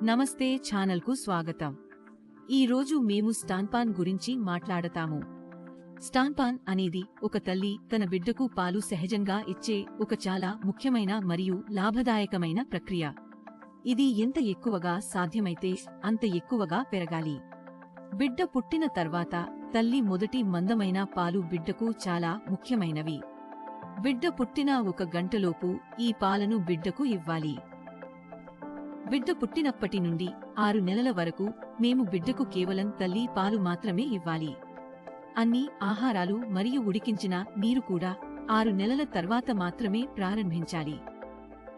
నమస్తే ఛానల్కు స్వాగతం. ఈ రోజు మేము స్టాన్పాన్ గురించి మాట్లాడతాము. స్టాన్పాన్ అనేది ఒక తల్లి తన బిడ్డకు పాలు సహజంగా ఇచ్చే ఒక చాలా ముఖ్యమైన మరియు లాభదాయకమైన ప్రక్రియ. ఇది ఎంత ఎక్కువగా సాధ్యమైతే అంత ఎక్కువగా పెరగాలి. బిడ్డ పుట్టిన తర్వాత తల్లి మొదటి మందమైన పాలు బిడ్డకు చాలా ముఖ్యమైనవి. బిడ్డ పుట్టిన 1 గంటలోపు ఈ పాలను బిడ్డకు ఇవ్వాలి. బిడ్డ పుట్టినప్పటి నుండి 6 నెలల వరకు మేము బిడ్డకు కేవలం తల్లి పాలు మాత్రమే ఇవ్వాలి. అన్ని ఆహారాలు మరియు ఉడికించిన నీరు కూడా 6 నెలల తర్వాత మాత్రమే ప్రారంభించాలి.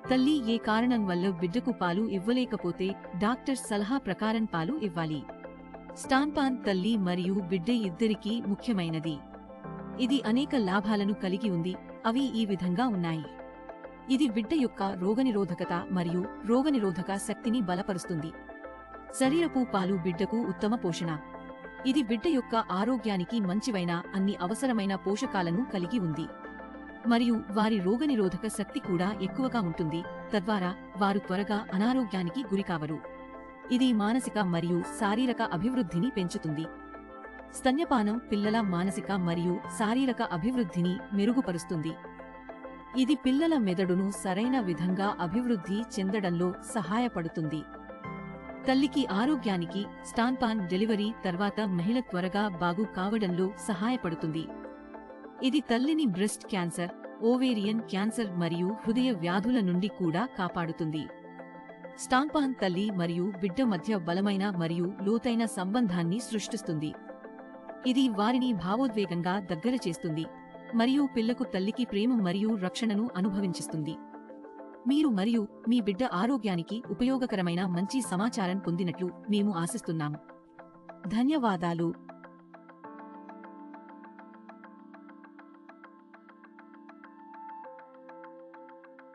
తల్లి ఏ కారణం వల్ల బిడ్డకు పాలు ఇవ్వలేకపోతే డాక్టర్ సలహా ప్రకారం పాలు ఇవ్వాలి. స్టాన్పాన్ తల్లి మరియు బిడ్డ ఇద్దరికీ ముఖ్యమైనది. ఇది అనేక లాభాలను కలిగి ఉంది. అవి ఈ విధంగా ఉన్నాయి. ఇది బిడ్డ యొక్క రోగనిరోధకత మరియు రోగనిరోధక శక్తిని బలపరుస్తుంది. శరీరపు పాలు బిడ్డకు ఉత్తమ పోషణ. ఇది బిడ్డ యొక్క ఆరోగ్యానికి మంచివైన అన్ని అవసరమైన పోషకాలను కలిగి ఉంది మరియు వారి రోగనిరోధక శక్తి కూడా ఎక్కువగా ఉంటుంది. తద్వారా వారు త్వరగా అనారోగ్యానికి గురికావరు. ఇది మానసిక మరియు శారీరక అభివృద్ధిని పెంచుతుంది. స్తన్యపానం పిల్లల మానసిక మరియు శారీరక అభివృద్ధిని మెరుగుపరుస్తుంది. ఇది పిల్లల మెదడును సరైన విధంగా అభివృద్ధి చెందడంలో సహాయపడుతుంది. తల్లికి ఆరోగ్యానికి స్టాన్పాన్ డెలివరీ తర్వాత మహిళ త్వరగా బాగు కావడంలో సహాయపడుతుంది. ఇది తల్లిని బ్రెస్ట్ క్యాన్సర్, ఓవేరియన్ క్యాన్సర్ మరియు హృదయ వ్యాధుల నుండి కూడా కాపాడుతుంది. స్టాన్పాన్ తల్లి మరియు బిడ్డ మధ్య బలమైన మరియు లోతైన సంబంధాన్ని సృష్టిస్తుంది. ఇది వారిని భావోద్వేగంగా దగ్గర చేస్తుంది మరియు పిల్లకు తల్లికి ప్రేమ మరియు రక్షణను అనుభవించిస్తుంది. మీరు మరియు మీ బిడ్డ ఆరోగ్యానికి ఉపయోగకరమైన మంచి సమాచారం పొందినట్లు మేము ఆశిస్తున్నాము. ధన్యవాదాలు.